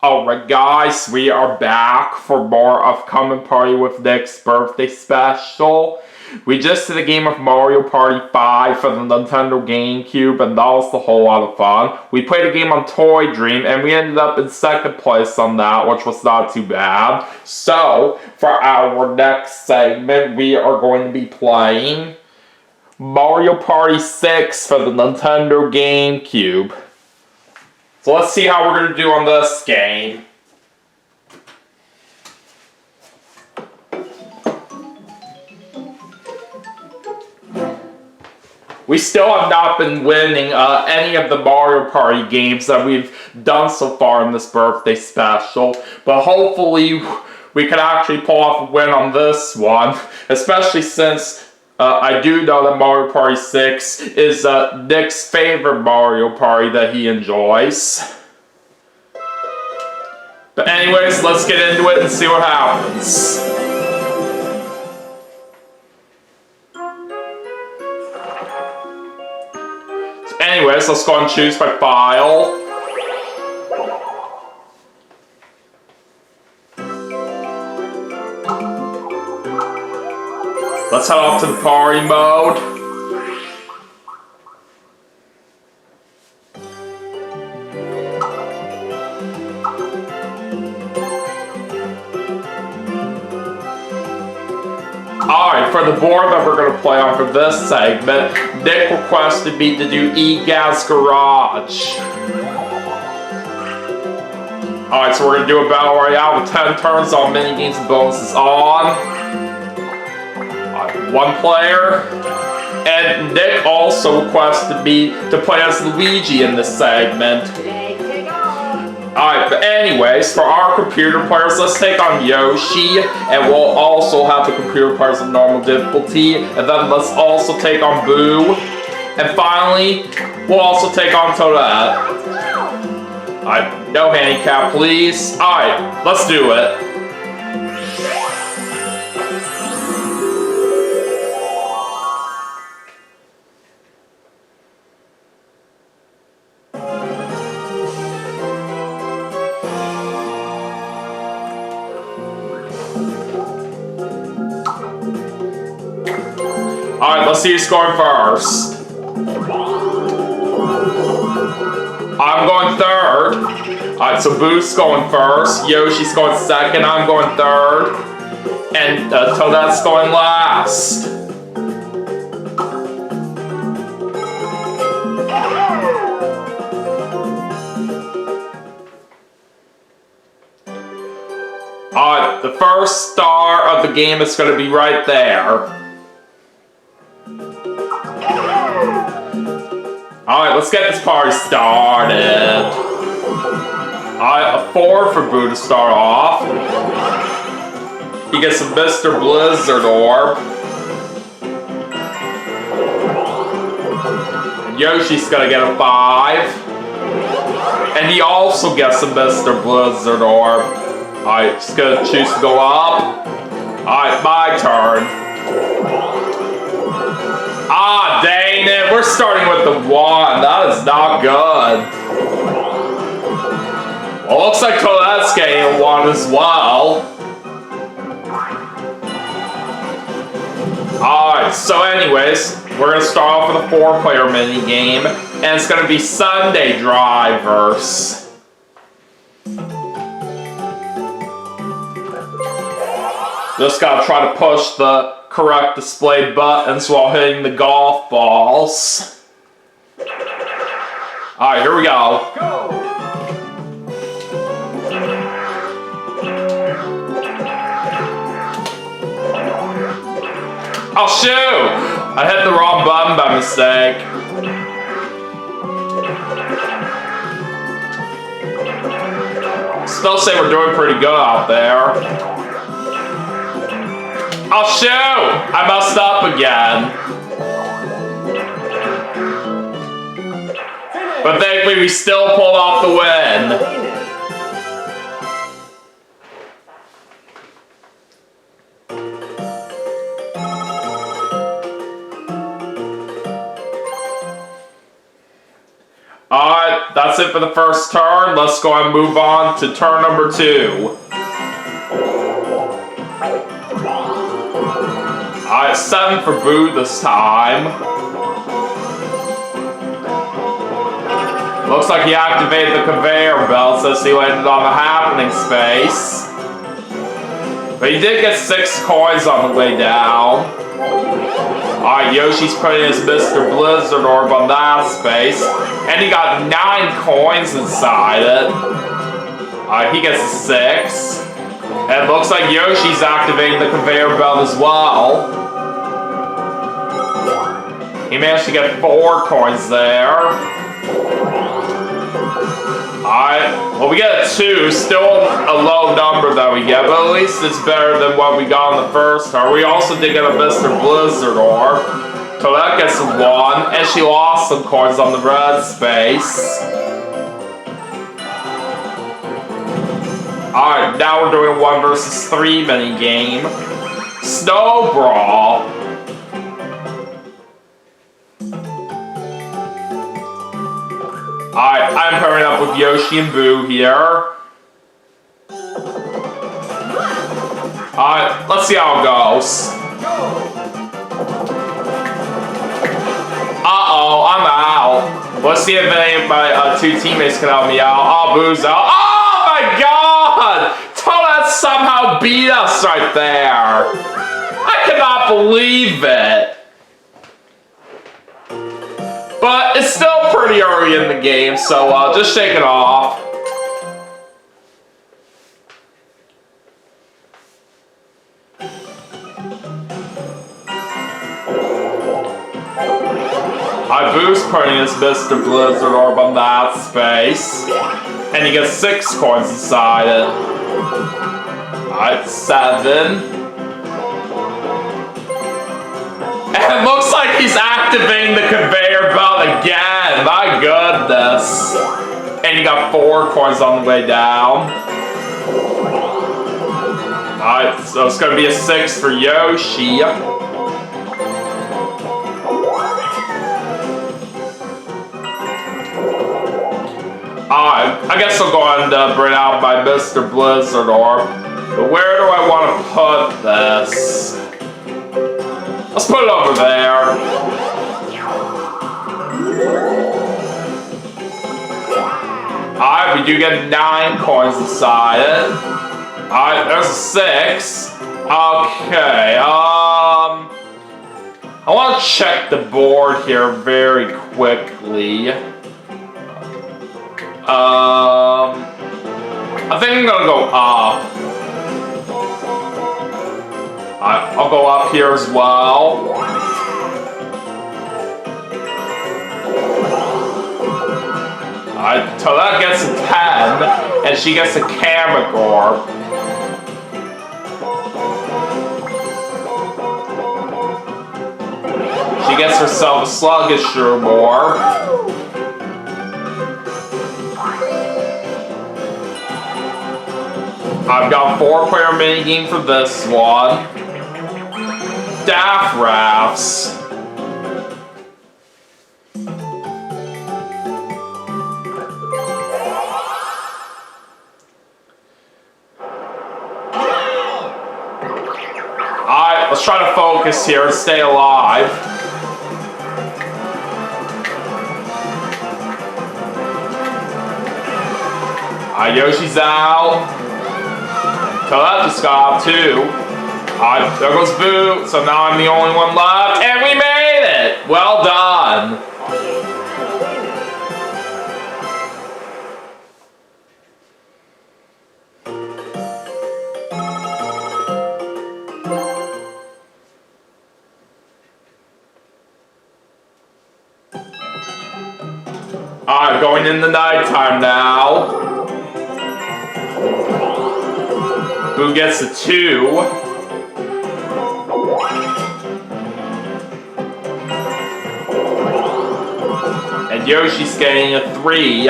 Alright guys, we are back for more of Come and Party with Nick's birthday special. We just did a game of Mario Party 5 for the Nintendo GameCube, and that was a whole lot of fun. We played a game on Toy Dream, and we ended up in second place on that, which was not too bad. So, for our next segment, we are going to be playing Mario Party 6 for the Nintendo GameCube. So let's see how we're going to do on this game. We still have not been winning any of the Mario Party games that we've done so far in this birthday special, but hopefully we can actually pull off a win on this one, especially since I do know that Mario Party 6 is Nick's favorite Mario Party that he enjoys. But anyways, let's get into it and see what happens. Anyways, let's go and choose my file. Let's head off to the party mode. Alright, for the board that we're going to play on for this segment, Nick requested me to do EGAS Garage. Alright, so we're going to do a battle royale with 10 turns on minigames and bonuses on. One player. And Nick also requested me to play as Luigi in this segment. Alright, but anyways, for our computer players, let's take on Yoshi, and we'll also have the computer players on normal difficulty, and then let's also take on Boo, and finally, we'll also take on Toadette. Alright, no handicap, please. Alright, let's do it. Alright, let's see who's going first. I'm going third. Alright, so Boo's going first, Yoshi's going second, I'm going third, and Toadette's going last. Alright, the first star of the game is going to be right there. Alright, let's get this party started. Alright, a 4 for Boo to start off. He gets a Mr. Blizzard orb. And Yoshi's gonna get a 5. And he also gets a Mr. Blizzard orb. Alright, just gonna choose to go up. Alright, my turn. Ah, dang it, we're starting with the 1. That is not good. Well, looks like Toadette's getting a 1 as well. Alright, so anyways, we're going to start off with a 4-player minigame, and it's going to be Sunday Drivers. Just gotta try to push the correct display buttons while hitting the golf balls. Alright, here we go. Go! Oh shoot! I hit the wrong button by mistake. Still say we're doing pretty good out there. Oh shoot! I messed up again. But thankfully we still pulled off the win. Alright, that's that's it for the first turn. Let's go and move on to turn number 2. Alright, 7 for Boo this time. Looks like he activated the conveyor belt since he landed on the happening space. But he did get 6 coins on the way down. Alright, Yoshi's putting his Mr. Blizzard orb on that space. And he got 9 coins inside it. Alright, he gets a 6. And it looks like Yoshi's activating the conveyor belt as well. He managed to get 4 coins there. Alright, well we get a 2, still a low number that we get, but at least it's better than what we got in the first turn. We also did get a Mr. Blizzard orb, so that gets a 1, and she lost some coins on the red space. Alright, now we're doing a 1 versus 3 mini game. Snow Brawl. Alright, I'm pairing up with Yoshi and Boo here. Alright, let's see how it goes. Uh-oh, I'm out. Let's see if any of my 2 teammates can help me out. Oh, Boo's out. Oh my god! Toadette somehow beat us right there. I cannot believe it. But it's still pretty early in the game, so just shake it off. Boo's putting his Mr. Blizzard orb on that space. And he gets 6 coins inside it. Alright, 7. And it looks like he's activating the conveyor belt again. My goodness. And he got 4 coins on the way down. Alright, so it's going to be a 6 for Yoshi. Alright, I guess I'll go ahead and bring out my Mr. Blizzard orb. But where do I want to put this? Let's put it over there. Alright, we do get 9 coins inside it. Alright, there's a 6. Okay, I want to check the board here very quickly. I think I'm gonna go up. I'll go up here as well. Alright, Toadette gets a 10, and she gets a Kamek orb. She gets herself a Sluggish orb. I've got 4-player minigame for this one. Daft Rafts. Alright, let's try to focus here and stay alive. Alright, Yoshi's out. Toadette just got 2. There goes Boo, so now I'm the only one left, and we made it! Well done! Alright, going into nighttime now. Boo gets a 2. And Yoshi's getting a 3.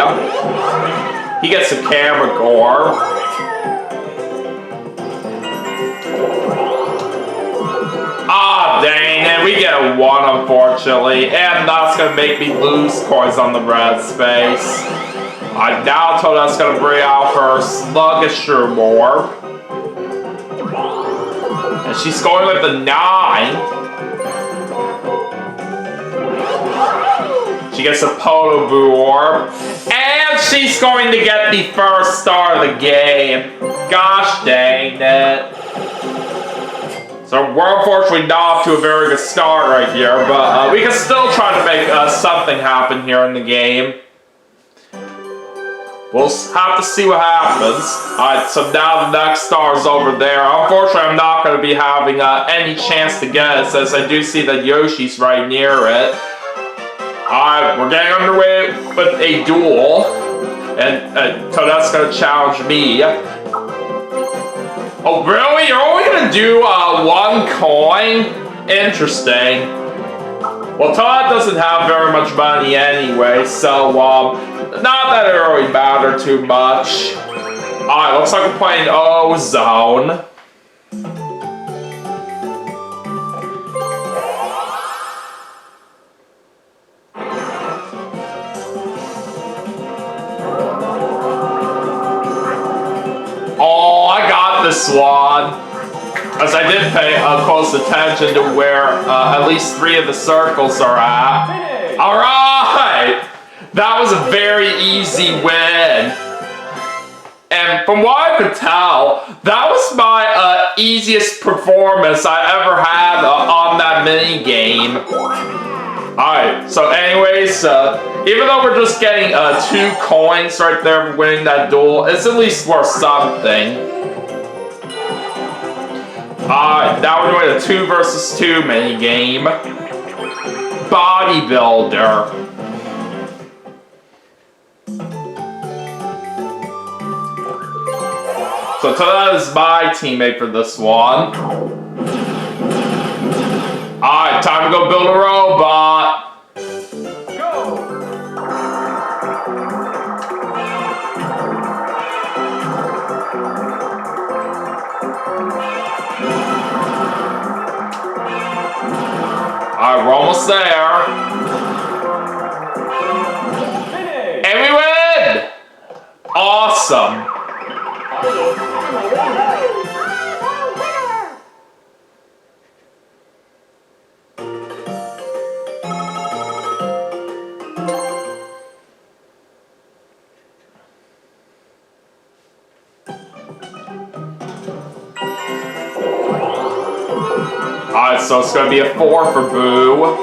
He gets a Kamek orb. Ah, dang it. We get a 1, unfortunately. And that's going to make me lose coins on the red space. Now Toadette's gonna bring out her sluggish orb. And she's going with the 9. She gets a Potoboo orb. And she's going to get the first star of the game. Gosh dang it. So we're unfortunately not off to a very good start right here, but we can still try to make something happen here in the game. We'll have to see what happens. Alright, so now the next star is over there. Unfortunately, I'm not going to be having any chance to get it, since I do see that Yoshi's right near it. Alright, we're getting underway with a duel. And Toadette's going to challenge me. Oh, really? You're only going to do 1 coin? Interesting. Well, Toadette doesn't have very much money anyway, so, not that it really mattered too much. Alright, looks like we're playing O-Zone. Oh, I got this one. As I did pay close attention to where at least 3 of the circles are at. Alright! That was a very easy win. And from what I could tell, that was my easiest performance I ever had on that mini game. Alright, so anyways, even though we're just getting 2 coins right there for winning that duel, it's at least worth something. Alright, now we're doing a 2 versus 2 mini game. Bodybuilder. So Toadette is my teammate for this one. Alright, time to go build a robot. Go! Alright, we're almost there. And we win! Awesome. Alright, so it's gonna be a 4 for Boo.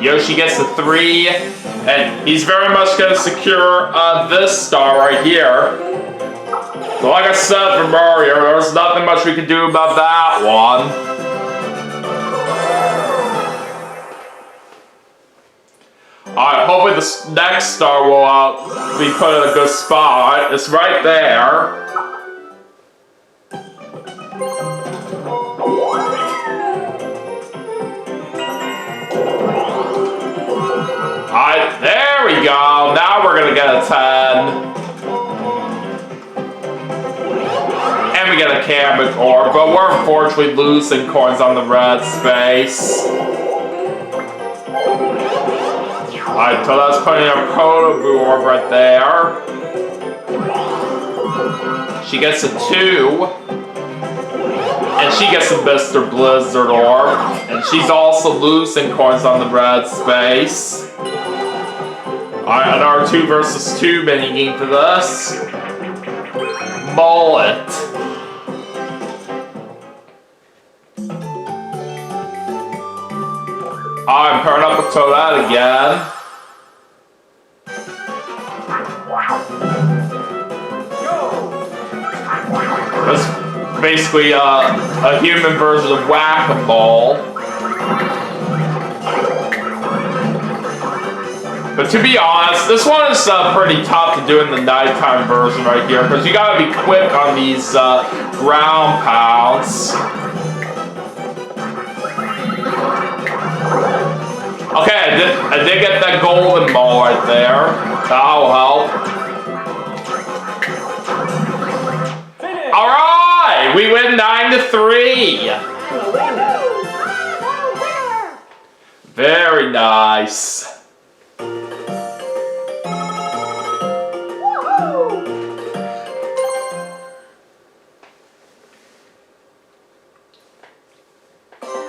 Yoshi gets the 3, and he's very much going to secure this star right here. So like I said from earlier, there's nothing much we can do about that one. Alright, hopefully this next star will be put in a good spot. It's right there. Alright, there we go. Now we're gonna get a 10. And we get a Kamek orb, but we're unfortunately losing coins on the red space. Alright, so that's putting a Potoboo orb right there. She gets a 2. And she gets a Mr. Blizzard orb. And she's also losing coins on the red space. Alright, another 2 versus 2 mini game for this. Mullet. I'm pairing up with Toadette again. That's basically a human version of Whack-A-Mole. But to be honest, this one is pretty tough to do in the nighttime version right here, because you gotta be quick on these ground pounds. Okay, I did get that golden ball right there. That'll help. Alright! We win 9-3! Very nice.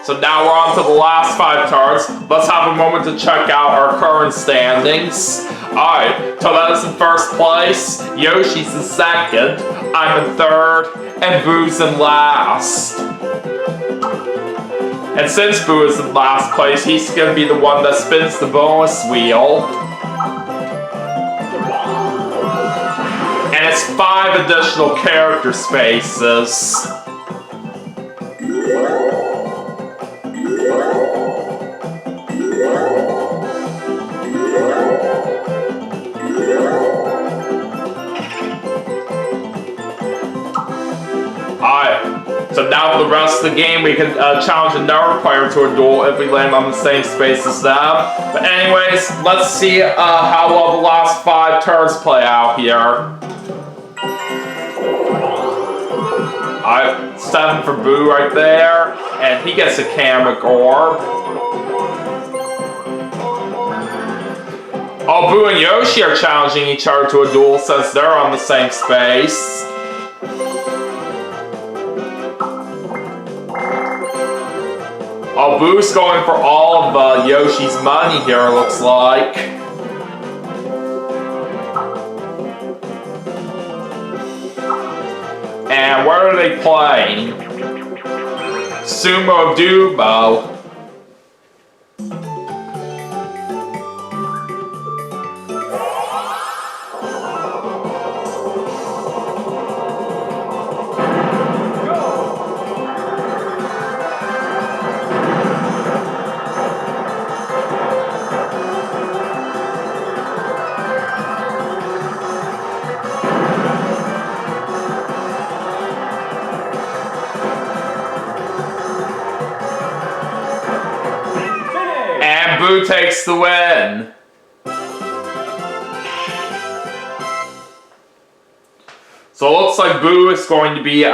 So now we're on to the last 5 turns. Let's have a moment to check out our current standings. Alright, Toadette's in first place, Yoshi's in second, I'm in third, and Boo's in last. And since Boo is in last place, he's gonna be the one that spins the bonus wheel. And it's 5 additional character spaces. So now for the rest of the game, we can challenge another player to a duel if we land on the same space as them. But anyways, let's see how well the last 5 turns play out here. Alright, 7 for Boo right there, and he gets a Kamek Orb. Oh, Boo and Yoshi are challenging each other to a duel since they're on the same space. Oh, Boo's going for all of Yoshi's money here, looks like. And what are they playing? Sumo Dubo. Boo takes the win. So it looks like Boo is going to be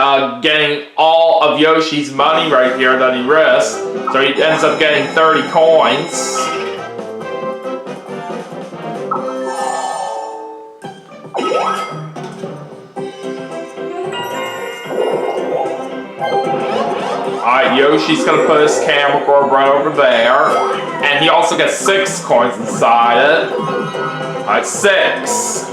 getting all of Yoshi's money right here that he risked. So he ends up getting 30 coins. Alright, Yoshi's gonna put his Kamek Orb right over there. And he also gets 6 coins inside it. Alright, 6.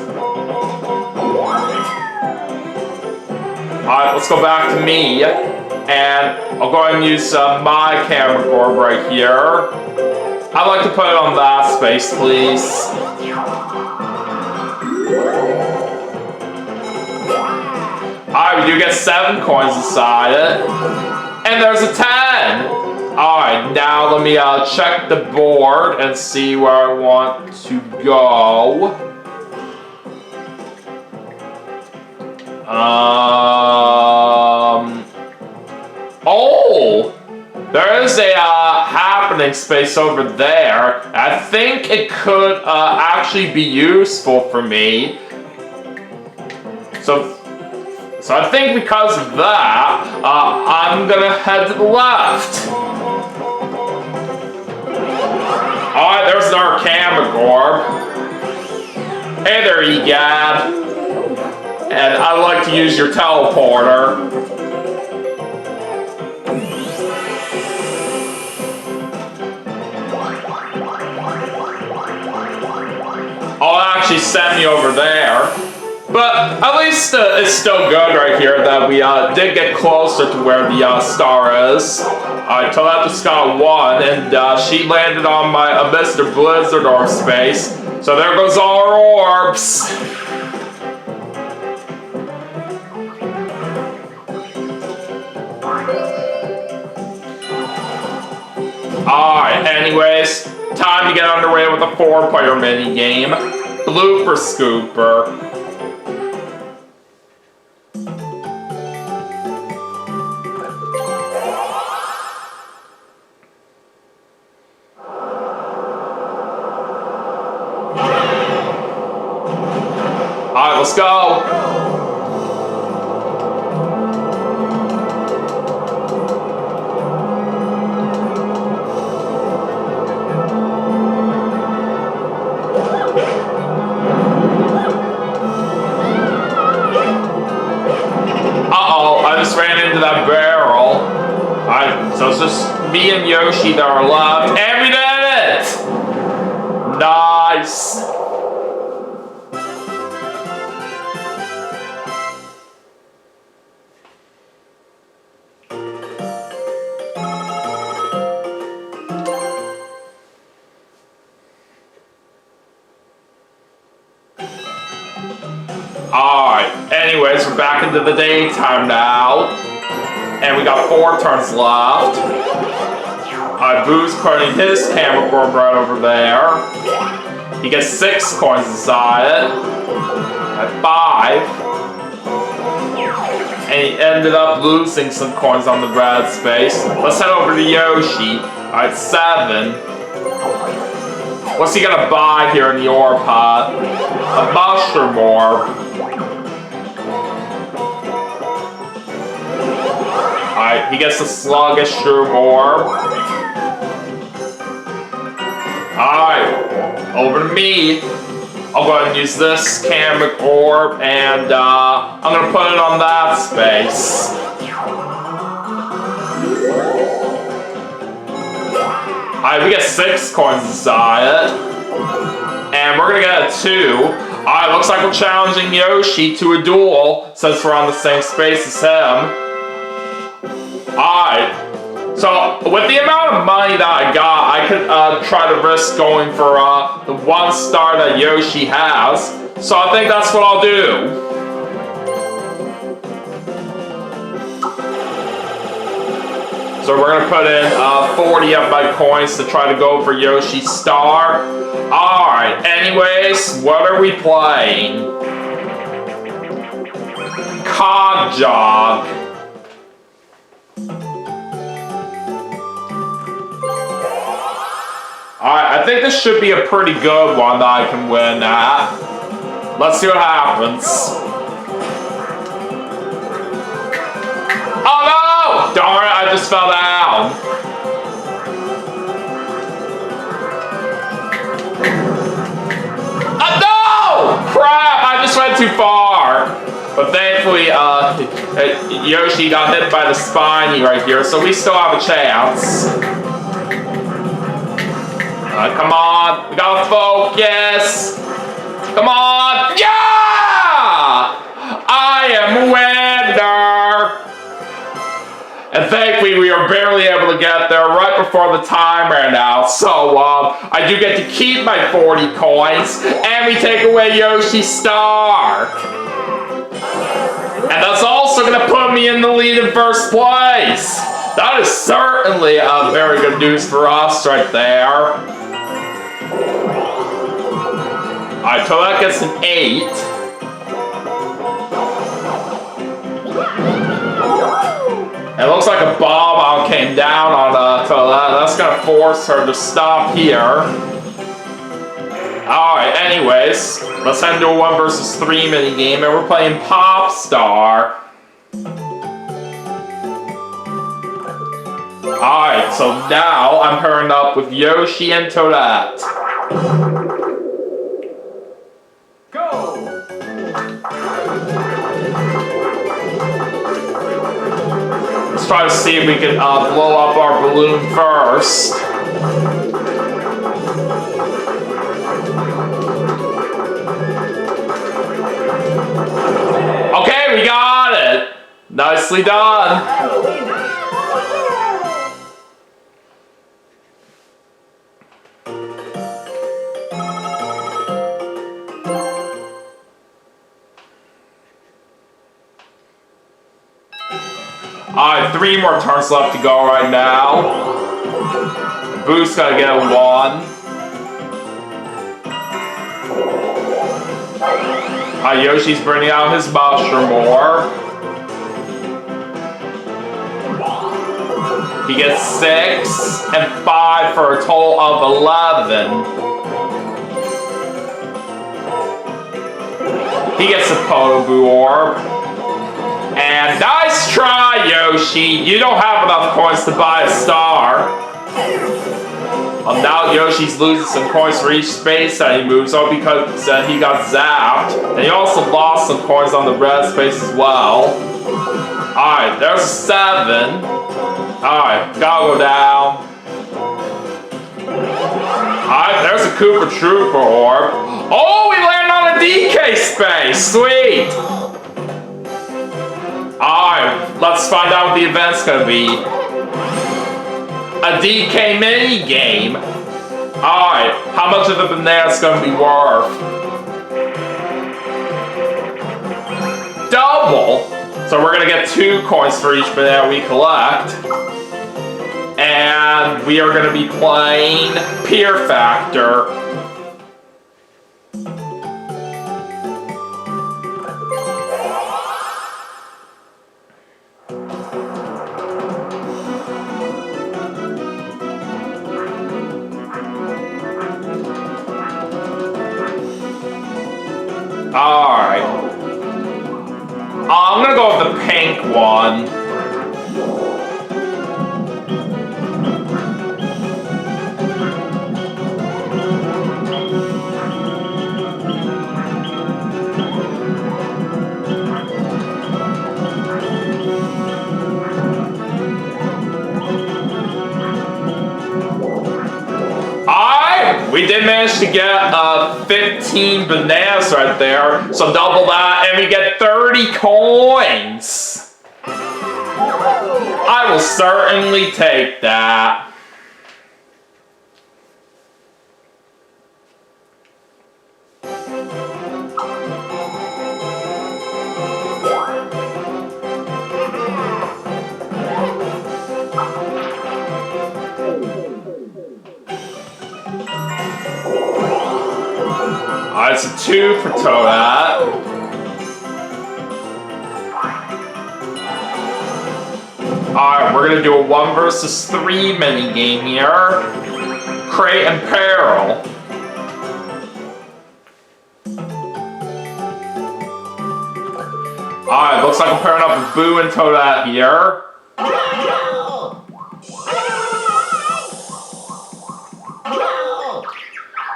Alright, let's go back to me. And I'll go ahead and use my Kamek Orb right here. I'd like to put it on that space, please. Alright, we do get 7 coins inside it. And there's a 10! Alright, now let me check the board and see where I want to go. Oh! There is a happening space over there. I think it could actually be useful for me. So I think because of that, I'm gonna head to the left. Alright, there's another Kamek Orb. Hey there, Egad. And I'd like to use your teleporter. Oh, it actually sent me over there. But at least it's still good right here that we did get closer to where the star is. Toadette just got 1, and she landed on my Mr. Blizzard orb space. So there goes all our orbs. Alright, anyways, time to get underway with a 4-player mini game. Blooper Scooper. Alright, let's go! me and Yoshi that are left, and we did it! Nice! Alright, anyways, we're back into the daytime now. And we got 4 turns left. Alright, Boo's putting his camera board right over there. He gets 6 coins inside it. At 5. And he ended up losing some coins on the red space. Let's head over to Yoshi. Alright, 7. What's he gonna buy here in the ore pot? A mushroom orb. Alright, he gets the sluggish shroom orb. Alright, over to me. I'll go ahead and use this cambic orb, and I'm gonna put it on that space. Alright, we get 6 coins inside it. And we're gonna get a 2. Alright, looks like we're challenging Yoshi to a duel, since we're on the same space as him. Alright, so with the amount of money that I got, I could try to risk going for the 1 star that Yoshi has. So I think that's what I'll do. So we're gonna put in 40 of my coins to try to go for Yoshi's star. Alright, anyways, what are we playing? Cog Jog. Alright, I think this should be a pretty good one that I can win at. Let's see what happens. Oh no! Darn it, I just fell down. Oh no! Crap, I just went too far. But thankfully, Yoshi got hit by the spiny right here, so we still have a chance. Come on, we gotta focus. Come on, yeah! I am winner. And thankfully, we are barely able to get there right before the time ran out. So, I do get to keep my 40 coins, and we take away Yoshi's star. And that's also gonna put me in the lead in first place. That is certainly very good news for us right there. Alright, so that gets an 8. It looks like a bomb came down on Toadette. That's gonna force her to stop here. Alright, anyways, let's head into a 1 versus 3 minigame, and we're playing Pop Star. Alright, so now I'm pairing up with Yoshi and Toadette. Go! Let's try to see if we can blow up our balloon first. Okay, we got it! Nicely done! Alright, 3 more turns left to go right now. Boo's gotta get a 1. Yoshi's bringing out his mushroom orb. He gets 6 and 5 for a total of 11. He gets a Potobu orb. And nice try, Yoshi! You don't have enough coins to buy a star. Now Yoshi's losing some coins for each space that he moves on because he got zapped. And he also lost some coins on the red space as well. Alright, there's 7. Alright, gotta go down. Alright, there's a Koopa Trooper orb. Oh, we landed on a DK space! Sweet! Alright, let's find out what the event's gonna be. A DK mini game. Alright, how much of the banana's gonna be worth? Double! So we're gonna get 2 coins for each banana we collect. And we are gonna be playing Peer Factor. Alright. I'm gonna go with the pink one. We did manage to get 15 bananas right there, so double that and we get 30 coins. I will certainly take that. Alright, it's a 2 for Toadette. Alright, we're gonna do a 1 versus 3 mini game here. Crate and Peril. Alright, looks like I'm pairing up with Boo and Toadette here.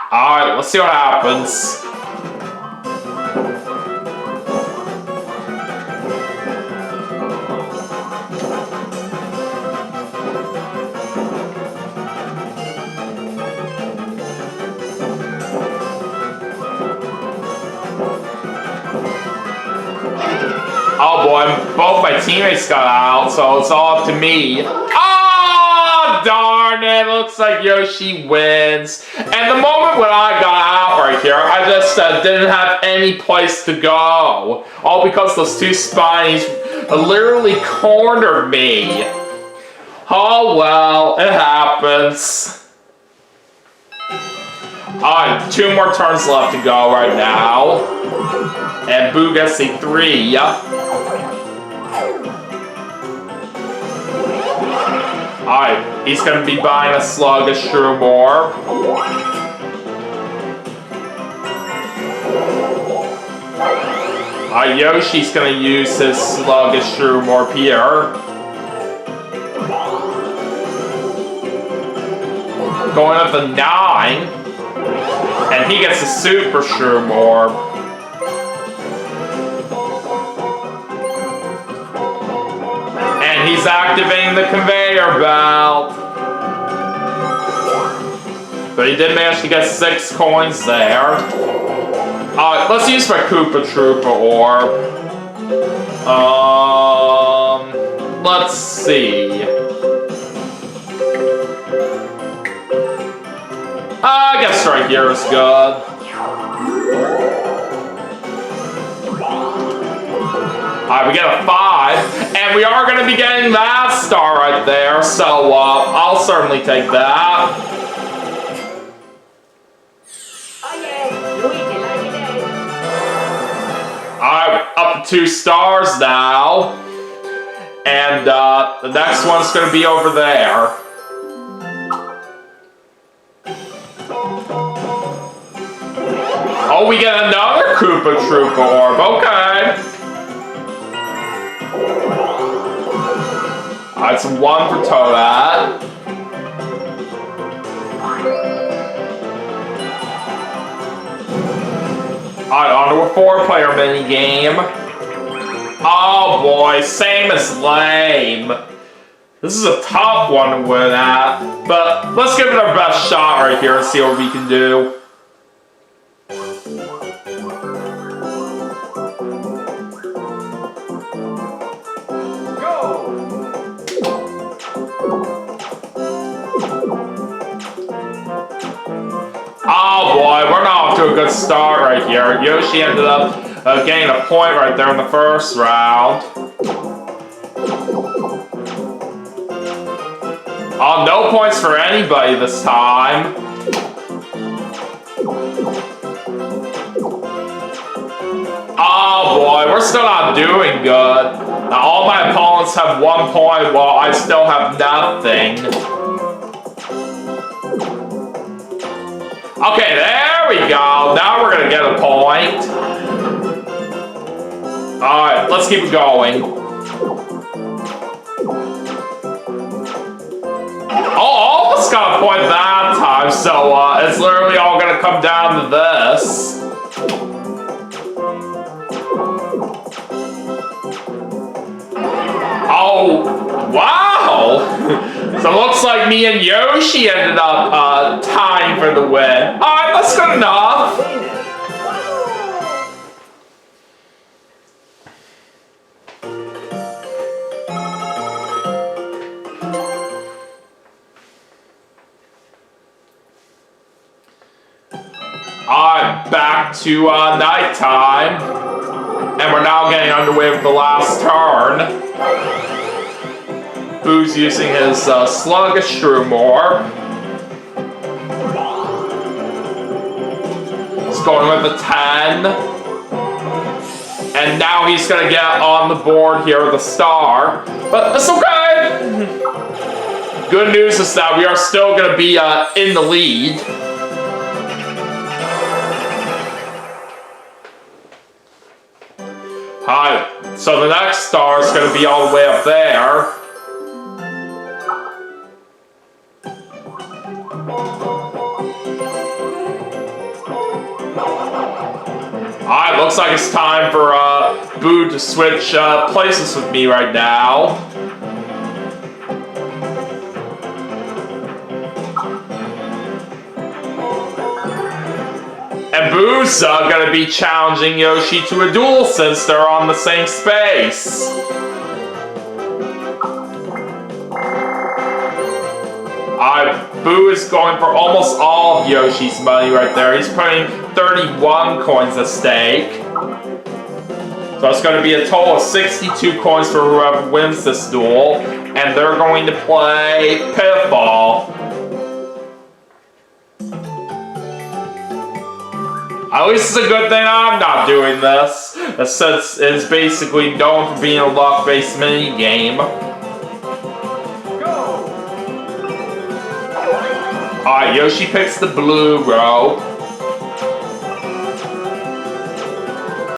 Alright, let's see what happens. Oh boy, both my teammates got out, so it's all up to me. Oh, darn it, looks like Yoshi wins. And the moment when I got out right here, I just didn't have any place to go. All because those 2 Spinies literally cornered me. Oh well, it happens. Alright, 2 more turns left to go right now. And Boo gets a 3. Alright, he's gonna be buying a Sluggish Shroom Orb. Yoshi's gonna use his Sluggish Shroom Orb here. Going up to 9. And he gets a Super Shroom Orb. And he's activating the conveyor belt. But he did manage to get 6 coins there. Alright, let's use my Koopa Troopa Orb. Let's see. I guess right here is good. Alright, we get a 5, and we are going to be getting that star right there, so I'll certainly take that. Alright, up to 2 stars now, and the next one's going to be over there. Oh, we get another Koopa Troopa Orb, okay. Alright, so 1 for Toadette. Alright, on to a 4-player minigame. Oh boy, same as lame. This is a tough one to win at, but let's give it our best shot right here and see what we can do. Oh boy, we're not off to a good start right here. Yoshi ended up getting a point right there in the first round. Oh, no points for anybody this time. Oh boy, we're still not doing good. Now all my opponents have 1 point while I still have nothing. Okay, there we go. Now we're gonna get a point. Alright, let's keep it going. Oh, almost got a point that time, so it's literally all gonna come down to this. Oh, wow! So it looks like me and Yoshi ended up tying for the win. Alright, that's good enough. Alright, back to nighttime. And we're now getting underway with the last turn. Boo's using his sluggish shrew more. He's going with a 10. And now he's going to get on the board here with a star. But that's okay! Good news is that we are still going to be in the lead. Alright, so the next star is going to be all the way up there. Alright, looks like it's time for Boo to switch places with me right now. And Boo's gonna be challenging Yoshi to a duel since they're on the same space. Boo is going for almost all of Yoshi's money right there. He's putting 31 coins at stake. So it's going to be a total of 62 coins for whoever wins this duel. And they're going to play Pitfall. At least it's a good thing I'm not doing this, since it's basically known for being a luck-based minigame. Alright, Yoshi picks the blue rope.